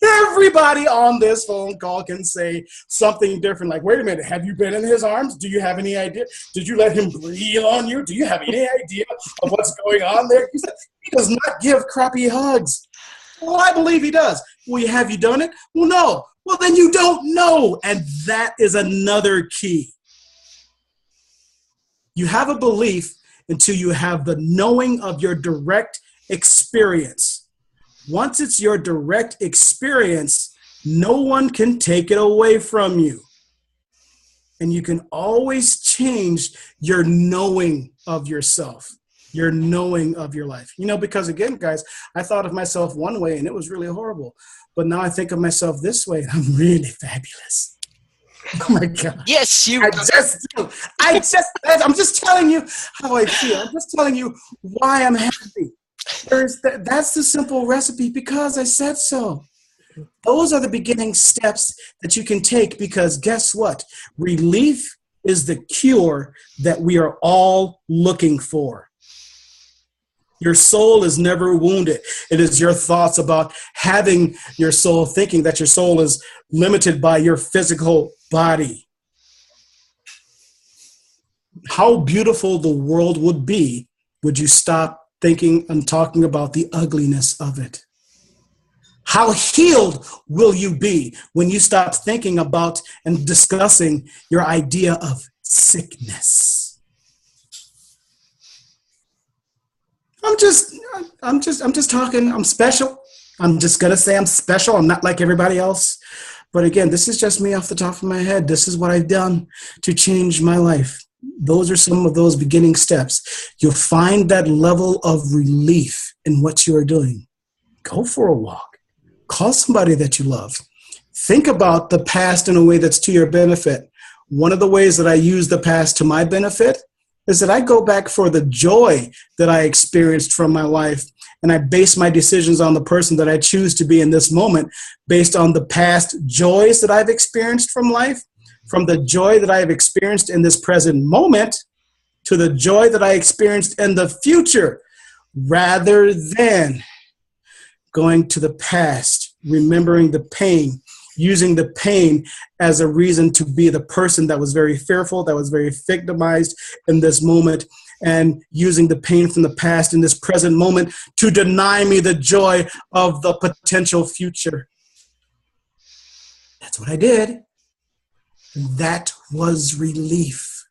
Speaker 2: Everybody on this phone call can say something different. Like, wait a minute, have you been in his arms? Do you have any idea? Did you let him breathe on you? Do you have any idea of what's going on there? He said, he does not give crappy hugs. Well, I believe he does. Well, have you done it? Well, no. Well, then you don't know. And that is another key. You have a belief until you have the knowing of your direct experience. Once it's your direct experience, no one can take it away from you. And you can always change your knowing of yourself, your knowing of your life. You know, because again, guys, I thought of myself one way and it was really horrible. But now I think of myself this way and I'm really fabulous. Oh my God.
Speaker 1: Yes, you.
Speaker 2: I'm just telling you how I feel. I'm just telling you why I'm happy. That's the simple recipe, because I said so. Those are the beginning steps that you can take, because guess what? Relief is the cure that we are all looking for. Your soul is never wounded. It is your thoughts about having your soul, thinking that your soul is limited by your physical body. How beautiful the world would be would you stop thinking and talking about the ugliness of it. How healed will you be when you stop thinking about and discussing your idea of sickness? I'm just talking. I'm special. I'm just going to say I'm special. I'm not like everybody else. But again, this is just me off the top of my head. This is what I've done to change my life. Those are some of those beginning steps. You'll find that level of relief in what you are doing. Go for a walk. Call somebody that you love. Think about the past in a way that's to your benefit. one of the ways that I use the past to my benefit is that I go back for the joy that I experienced from my life, and I base my decisions on the person that I choose to be in this moment based on the past joys that I've experienced from life, from the joy that I have experienced in this present moment to the joy that I experienced in the future, rather than going to the past, remembering the pain, using the pain as a reason to be the person that was very fearful, that was very victimized in this moment, and using the pain from the past in this present moment to deny me the joy of the potential future. That's what I did. That was relief.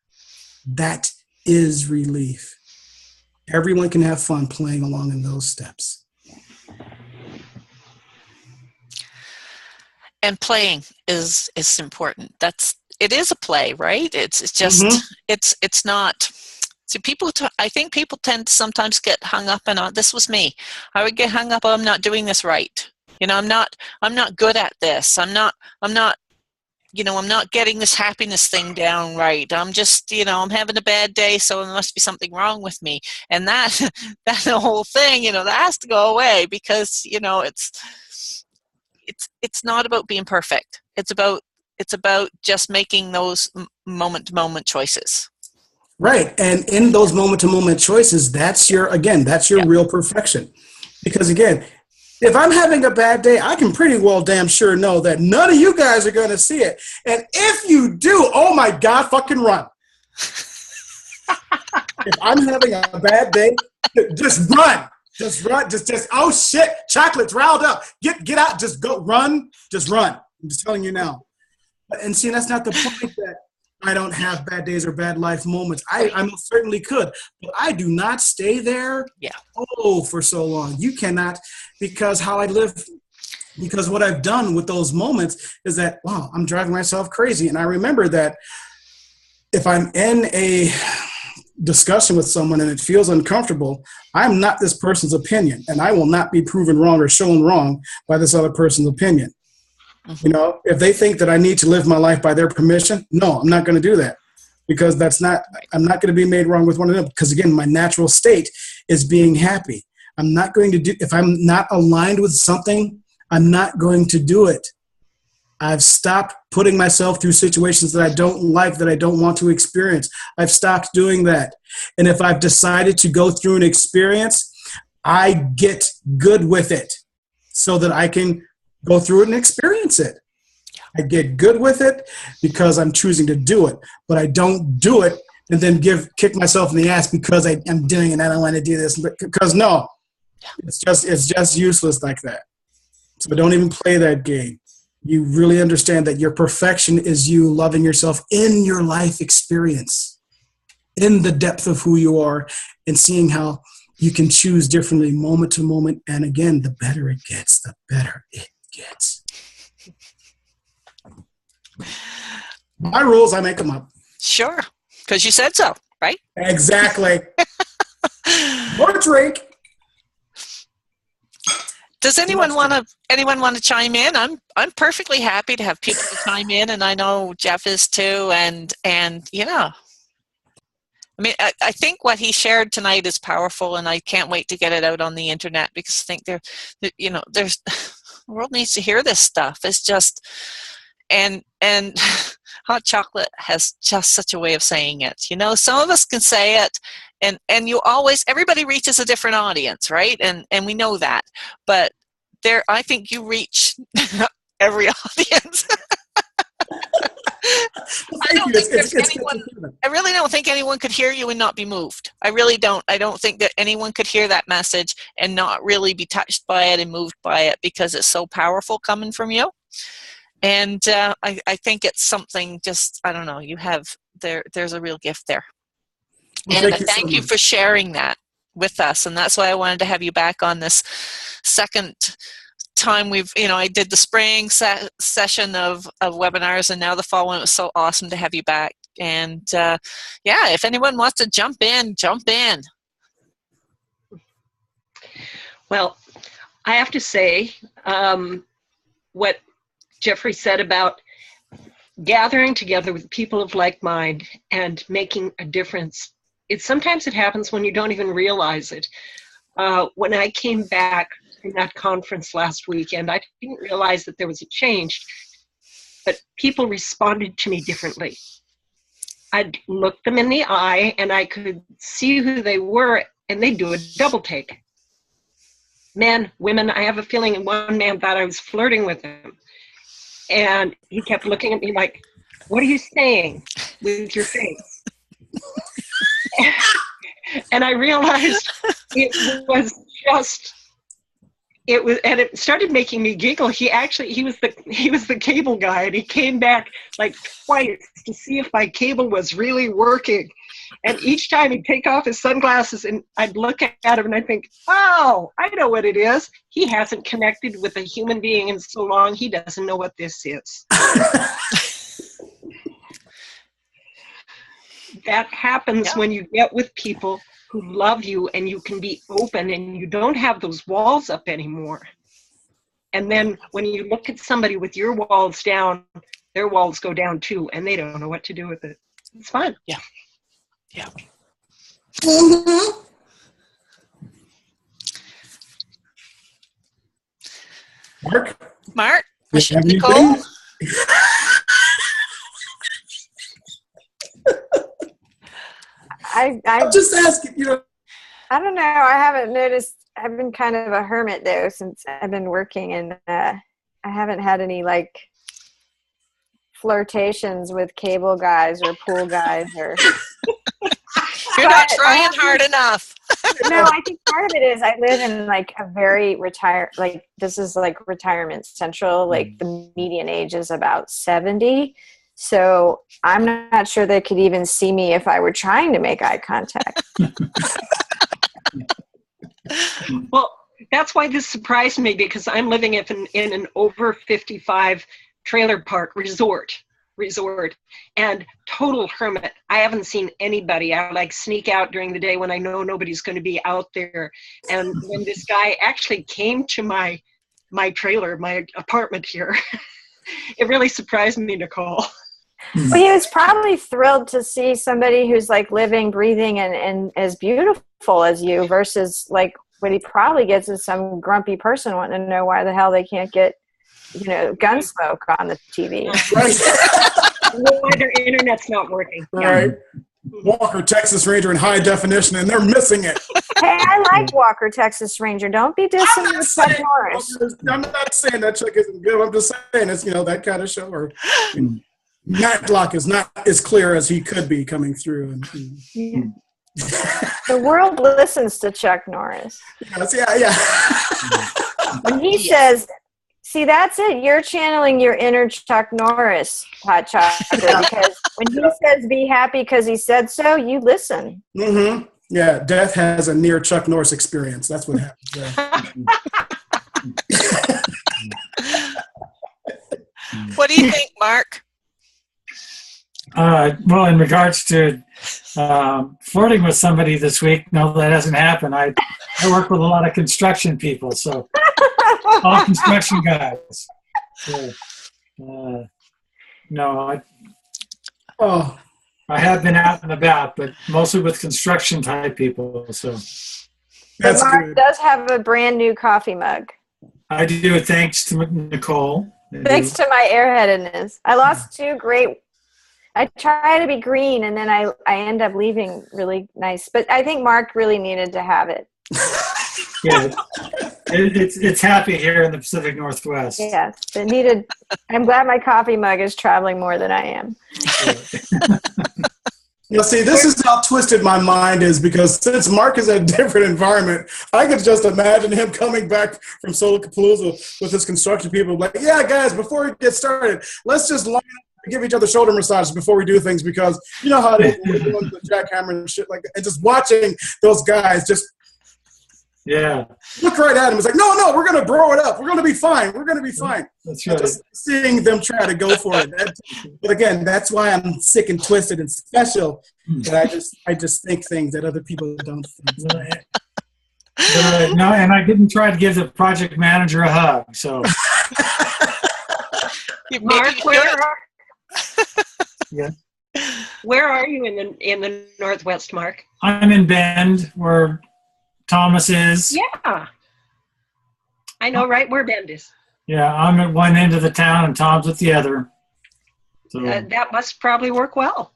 Speaker 2: That is relief. Everyone can have fun playing along in those steps.
Speaker 1: And playing is important. It is a play, right? It's just it's not. So I think people tend to sometimes get hung up on, this was me. I would get hung up on, I'm not doing this right. I'm not good at this. I'm not getting this happiness thing down right. I'm just, I'm having a bad day, so there must be something wrong with me. And that the whole thing, that has to go away, because, it's not about being perfect. It's about just making those moment-to-moment choices.
Speaker 2: Right. And in those moment-to-moment choices, that's your real perfection. Because again, if I'm having a bad day, I can pretty well damn sure know that none of you guys are going to see it. And if you do, oh my God, fucking run. If I'm having a bad day, just run. Just run. Just, oh shit, chocolate's riled up. Get out. Just go, run. Just run. I'm just telling you now. And see, that's not the point that I don't have bad days or bad life moments. I most certainly could, but I do not stay there.
Speaker 1: Yeah.
Speaker 2: For so long. You cannot, because how I live, because what I've done with those moments is that, wow, I'm driving myself crazy. And I remember that if I'm in a discussion with someone and it feels uncomfortable, I'm not this person's opinion, and I will not be proven wrong or shown wrong by this other person's opinion.
Speaker 1: Mm-hmm.
Speaker 2: If they think that I need to live my life by their permission, no, I'm not going to do that, because I'm not going to be made wrong with one of them. Because again, my natural state is being happy. I'm not going to do, if I'm not aligned with something, I'm not going to do it. I've stopped putting myself through situations that I don't like, that I don't want to experience. I've stopped doing that. And if I've decided to go through an experience, I get good with it so that I can go through it and experience it. I get good with it because I'm choosing to do it, but I don't do it and then kick myself in the ass because I'm doing it and I don't want to do this. Because no, it's just useless like that. So don't even play that game. You really understand that your perfection is you loving yourself in your life experience, in the depth of who you are, and seeing how you can choose differently moment to moment. And again, the better it gets, the better it gets. My rules, I make them up.
Speaker 1: Sure, because you said so, right?
Speaker 2: Exactly. More drink.
Speaker 1: Does anyone want to chime in? I'm perfectly happy to have people to chime in, and I know Jeff is too. And yeah, I mean, I think what he shared tonight is powerful, and I can't wait to get it out on the internet, because I think there's the world needs to hear this stuff. It's just and Hot Chocolate has just such a way of saying it. Some of us can say it, and everybody reaches a different audience, right? And we know that. But I think you reach every audience. I really don't think anyone could hear you and not be moved. I really don't. I don't think that anyone could hear that message and not really be touched by it and moved by it, because it's so powerful coming from you. And I think it's something, just, I don't know, you have, there's a real gift there.
Speaker 2: Well,
Speaker 1: and thank you for sharing that with us. And that's why I wanted to have you back on this second time. I did the spring session of webinars, and now the fall one. It was so awesome to have you back. And if anyone wants to jump in.
Speaker 5: Well, I have to say, what Jeoffree said about gathering together with people of like mind and making a difference. Sometimes it happens when you don't even realize it. When I came back from that conference last weekend, I didn't realize that there was a change, but people responded to me differently. I'd look them in the eye and I could see who they were, and they'd do a double take. Men, women, I have a feeling one man thought I was flirting with him. And he kept looking at me like, what are you saying with your face? And I realized it was just, and it started making me giggle. He was the cable guy, and he came back like twice to see if my cable was really working. And each time he'd take off his sunglasses, and I'd look at him and I'd think, oh, I know what it is. He hasn't connected with a human being in so long, he doesn't know what this is. That happens when you get with people who love you and you can be open and you don't have those walls up anymore. And then when you look at somebody with your walls down, their walls go down too, and they don't know what to do with it. It's fun.
Speaker 1: Yeah. Yeah.
Speaker 2: Mm-hmm. Mark?
Speaker 1: Nicole?
Speaker 2: I'm just asking,
Speaker 4: I don't know. I haven't noticed. I've been kind of a hermit though since I've been working, and I haven't had any like flirtations with cable guys or pool guys or.
Speaker 1: You're not trying hard enough.
Speaker 4: No, I think part of it is I live in like a very this is like retirement central. Like the median age is about 70. So I'm not sure they could even see me if I were trying to make eye contact.
Speaker 5: Well, that's why this surprised me, because I'm living in an over 55 trailer park resort and total hermit. I haven't seen anybody. I like sneak out during the day when I know nobody's going to be out there. And when this guy actually came to my trailer, my apartment here, it really surprised me, Nicole.
Speaker 4: Well, he was probably thrilled to see somebody who's like living, breathing, and as beautiful as you, versus like what he probably gets is some grumpy person wanting to know why the hell they can't get, Gunsmoke on the TV.
Speaker 5: No wonder internet's not working.
Speaker 2: Right. Walker, Texas Ranger in high definition, and they're missing it.
Speaker 4: Hey, I like Walker, Texas Ranger. Don't be dissing with Chuck Norris.
Speaker 2: I'm not saying that Chuck isn't good. I'm just saying it's, that kind of show where Matlock is not as clear as he could be coming through. And,
Speaker 4: The world listens to Chuck Norris.
Speaker 2: Yeah.
Speaker 4: When he says, see, that's it. You're channeling your inner Chuck Norris, Hot Chocolate, because when he says be happy because he said so, you listen.
Speaker 2: Mm-hmm. Yeah, Death has a near Chuck Norris experience. That's what happens.
Speaker 1: What do you think, Mark?
Speaker 3: Well, in regards to flirting with somebody this week, no, that hasn't happened. I work with a lot of construction people, so all construction guys. So, no, I have been out and about, but mostly with construction type people. So
Speaker 2: That's
Speaker 4: Mark
Speaker 2: good.
Speaker 4: does have a brand new coffee mug.
Speaker 3: I do, thanks to Nicole.
Speaker 4: Thanks to my airheadedness. I lost two great. I try to be green, and then I end up leaving really nice. But I think Mark really needed to have it.
Speaker 3: Yeah, it's happy here in the Pacific Northwest.
Speaker 4: Yes, it needed. I'm glad my coffee mug is traveling more than I am.
Speaker 2: See, this is how twisted my mind is, because since Mark is in a different environment, I could just imagine him coming back from Palooza with his construction people, like, yeah, guys, before we get started, let's just line up and give each other shoulder massages before we do things, because you know how they do the jackhammer and shit like that. And just watching those guys just look right at him. It's like, no, we're going to bro it up. We're going to be fine. We're going to be fine.
Speaker 3: That's right.
Speaker 2: Just seeing them try to go for it. But again, that's why I'm sick and twisted and special. That I just think things that other people don't think.
Speaker 3: No, and I didn't try to give the project manager a hug. So,
Speaker 5: Mark,
Speaker 3: Yeah.
Speaker 5: Where are you in the Northwest, Mark?
Speaker 3: I'm in Bend, where Thomas is.
Speaker 5: Yeah, I know right where Bend is.
Speaker 3: Yeah, I'm at one end of the town, and Tom's at the other. So,
Speaker 5: That must probably work well.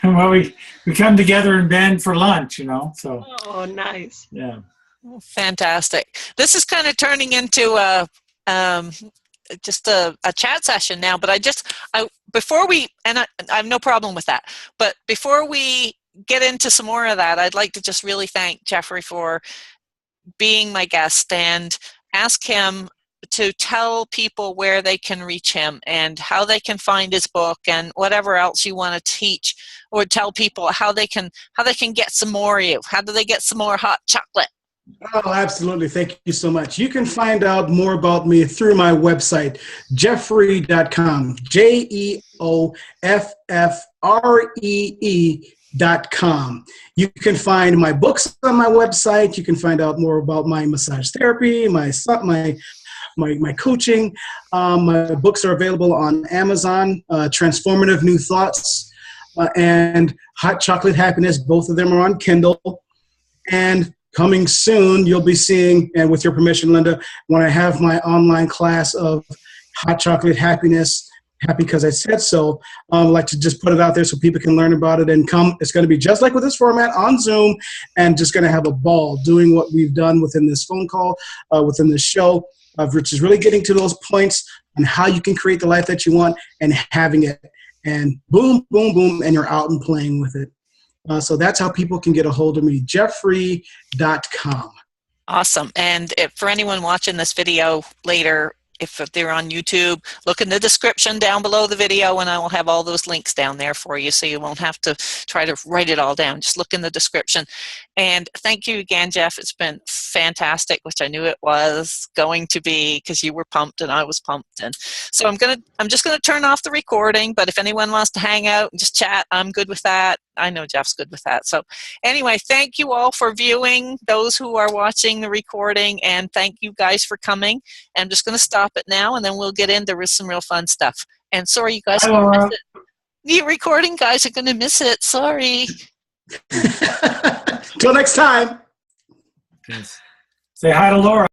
Speaker 3: well, we come together in Bend for lunch, So,
Speaker 5: Oh, nice.
Speaker 3: yeah.
Speaker 1: Fantastic. This is kind of turning into just a chat session now, but before we, and I have no problem with that, but before we get into some more of that, I'd like to just really thank Jeoffree for being my guest and ask him to tell people where they can reach him and how they can find his book and whatever else you want to teach, or tell people how they can get some more of you. How do they get some more hot chocolate?
Speaker 2: Oh, absolutely. Thank you so much. You can find out more about me through my website, Jeoffree.com, JEOFFREE.com. You can find my books on my website. You can find out more about my massage therapy, my coaching. My books are available on Amazon, Transformative New Thoughts, and Hot Chocolate Happiness. Both of them are on Kindle. And coming soon, you'll be seeing, and with your permission, Linda, when I have my online class of Hot Chocolate Happiness, Happy Because I Said So, I'd like to just put it out there so people can learn about it and come. It's going to be just like with this format on Zoom, and just going to have a ball doing what we've done within this phone call, within this show, which is really getting to those points on how you can create the life that you want and having it. And boom, boom, boom, and you're out and playing with it. So that's how people can get a hold of me, Jeoffree.com.
Speaker 1: Awesome. And for anyone watching this video later, if they're on YouTube, look in the description down below the video, and I will have all those links down there for you, so you won't have to try to write it all down. Just look in the description. And thank you again, Jeff. It's been fantastic, which I knew it was going to be, because you were pumped and I was pumped. And so I'm just gonna turn off the recording. But if anyone wants to hang out and just chat, I'm good with that. I know Jeff's good with that. So anyway, thank you all for viewing, those who are watching the recording, and thank you guys for coming. I'm just going to stop it now, and then we'll get into some real fun stuff. And sorry, you guys are going to miss it. The recording guys are going to miss it. Sorry.
Speaker 2: Till next time.
Speaker 3: Say hi to Laura.